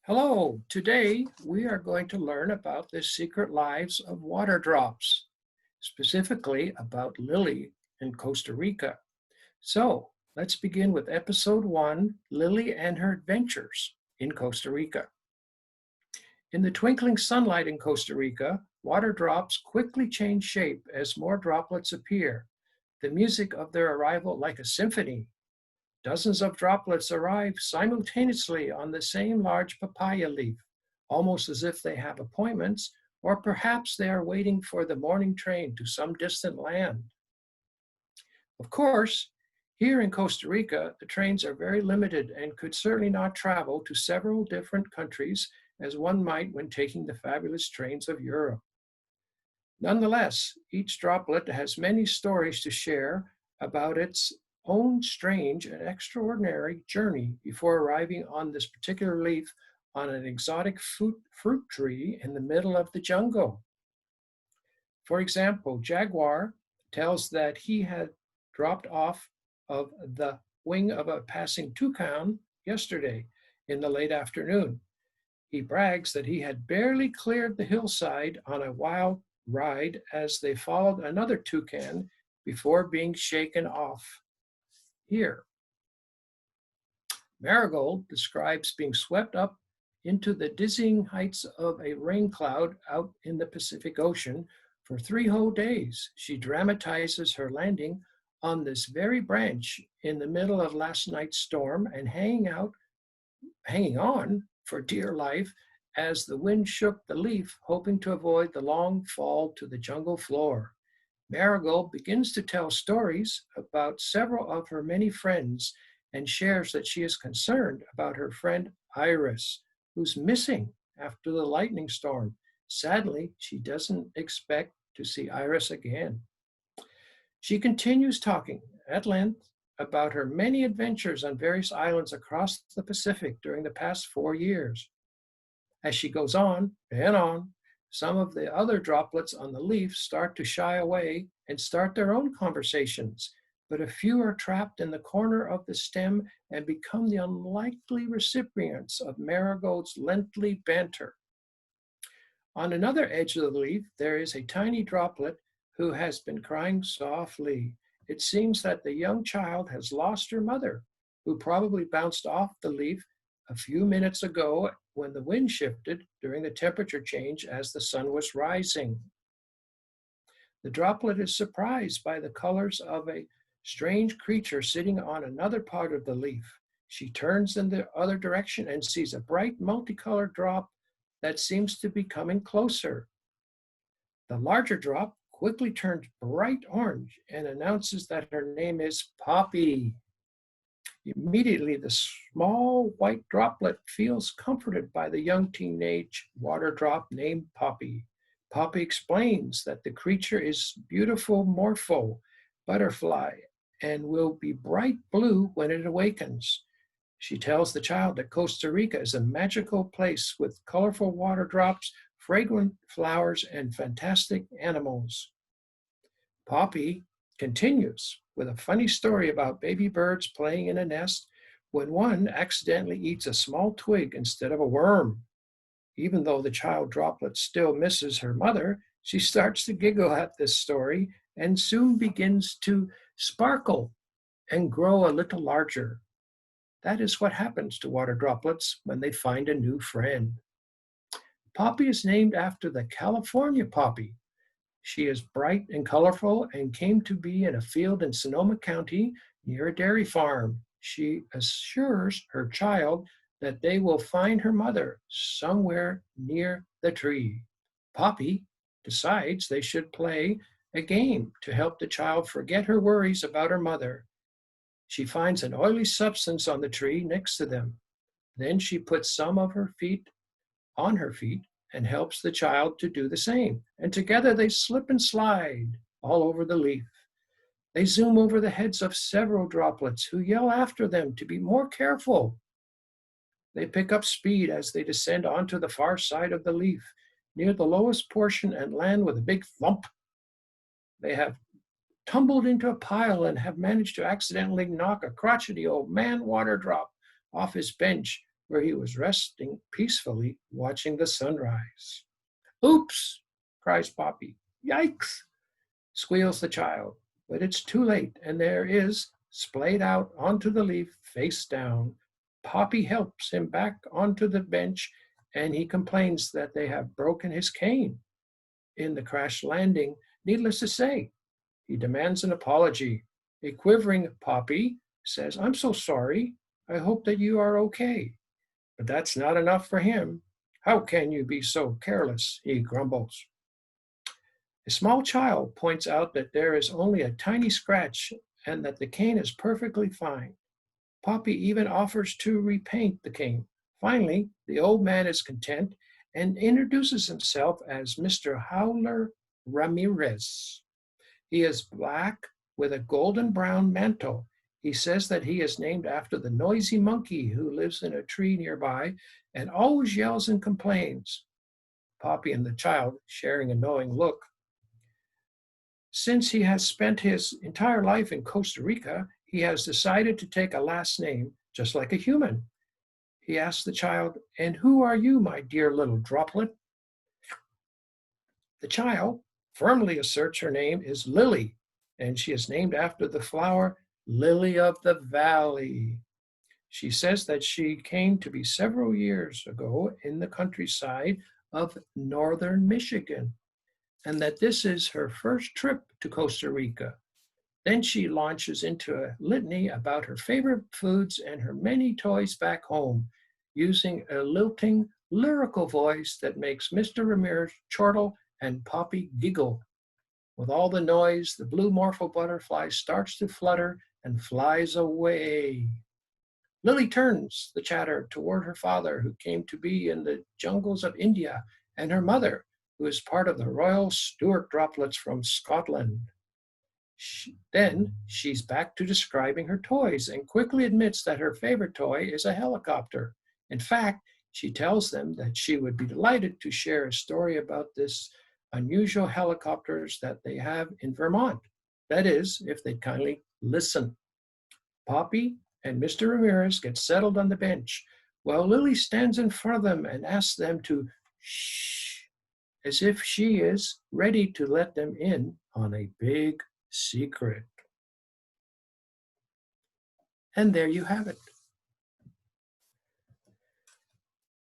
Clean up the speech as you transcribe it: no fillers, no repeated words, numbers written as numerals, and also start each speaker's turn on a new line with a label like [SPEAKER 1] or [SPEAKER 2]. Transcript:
[SPEAKER 1] Hello, today we are going to learn about the secret lives of water drops, specifically about Lily in Costa Rica. So let's begin with episode 1, Lily and her adventures in Costa Rica. In the twinkling sunlight in Costa Rica, water drops quickly change shape as more droplets appear, the music of their arrival like a symphony. Dozens of droplets arrive simultaneously on the same large papaya leaf, almost as if they have appointments, or perhaps they are waiting for the morning train to some distant land. Of course, here in Costa Rica, the trains are very limited and could certainly not travel to several different countries as one might when taking the fabulous trains of Europe. Nonetheless, each droplet has many stories to share about its own strange and extraordinary journey before arriving on this particular leaf on an exotic fruit tree in the middle of the jungle. For example, Jaguar tells that he had dropped off of the wing of a passing toucan yesterday in the late afternoon. He brags that he had barely cleared the hillside on a wild ride as they followed another toucan before being shaken off. Here, Marigold describes being swept up into the dizzying heights of a rain cloud out in the Pacific Ocean for 3 whole days. She dramatizes her landing on this very branch in the middle of last night's storm and hanging on for dear life as the wind shook the leaf, hoping to avoid the long fall to the jungle floor. Marigold begins to tell stories about several of her many friends and shares that she is concerned about her friend Iris, who's missing after the lightning storm. Sadly, she doesn't expect to see Iris again. She continues talking at length about her many adventures on various islands across the Pacific during the past 4 years. As she goes on and on, some of the other droplets on the leaf start to shy away and start their own conversations, but a few are trapped in the corner of the stem and become the unlikely recipients of Marigold's lengthy banter. On another edge of the leaf, there is a tiny droplet who has been crying softly. It seems that the young child has lost her mother, who probably bounced off the leaf a few minutes ago when the wind shifted during the temperature change as the sun was rising. The droplet is surprised by the colors of a strange creature sitting on another part of the leaf. She turns in the other direction and sees a bright multicolored drop that seems to be coming closer. The larger drop quickly turns bright orange and announces that her name is Poppy. Immediately, the small white droplet feels comforted by the young teenage water drop named Poppy. Poppy explains that the creature is beautiful morpho butterfly and will be bright blue when it awakens. She tells the child that Costa Rica is a magical place with colorful water drops, fragrant flowers, and fantastic animals. Poppy continues with a funny story about baby birds playing in a nest when one accidentally eats a small twig instead of a worm. Even though the child droplet still misses her mother, she starts to giggle at this story and soon begins to sparkle and grow a little larger. That is what happens to water droplets when they find a new friend. Poppy is named after the California poppy. She is bright and colorful and came to be in a field in Sonoma County near a dairy farm. She assures her child that they will find her mother somewhere near the tree. Poppy decides they should play a game to help the child forget her worries about her mother. She finds an oily substance on the tree next to them. Then she puts some of her feet on her feet and helps the child to do the same. And together they slip and slide all over the leaf. They zoom over the heads of several droplets who yell after them to be more careful. They pick up speed as they descend onto the far side of the leaf, near the lowest portion, and land with a big thump. They have tumbled into a pile and have managed to accidentally knock a crotchety old man water drop off his bench, where he was resting peacefully watching the sunrise. Oops, cries Poppy. Yikes, squeals the child. But it's too late, and there is, splayed out onto the leaf, face down. Poppy helps him back onto the bench, and he complains that they have broken his cane in the crash landing. Needless to say, he demands an apology. A quivering Poppy says, I'm so sorry. I hope that you are okay. But that's not enough for him. How can you be so careless? He grumbles. A small child points out that there is only a tiny scratch and that the cane is perfectly fine. Poppy even offers to repaint the cane. Finally, the old man is content and introduces himself as Mr. Howler Ramirez. He is black with a golden brown mantle. He says that he is named after the noisy monkey who lives in a tree nearby and always yells and complains. Poppy and the child sharing a knowing look. Since he has spent his entire life in Costa Rica, he has decided to take a last name, just like a human. He asks the child, and who are you, my dear little droplet? The child firmly asserts her name is Lily, and she is named after the flower lily of the valley. She says that she came to be several years ago in the countryside of northern Michigan, and that this is her first trip to Costa Rica. Then she launches into a litany about her favorite foods and her many toys back home, using a lilting, lyrical voice that makes Mr. Ramirez chortle and Poppy giggle. With all the noise, the blue morpho butterfly starts to flutter and flies away. Lily turns the chatter toward her father, who came to be in the jungles of India, and her mother, who is part of the Royal Stuart droplets from Scotland. Then she's back to describing her toys and quickly admits that her favorite toy is a helicopter. In fact, she tells them that she would be delighted to share a story about this unusual helicopters that they have in Vermont. That is, if they'd kindly listen. Poppy and Mr. Ramirez get settled on the bench, while Lily stands in front of them and asks them to shh, as if she is ready to let them in on a big secret. And there you have it.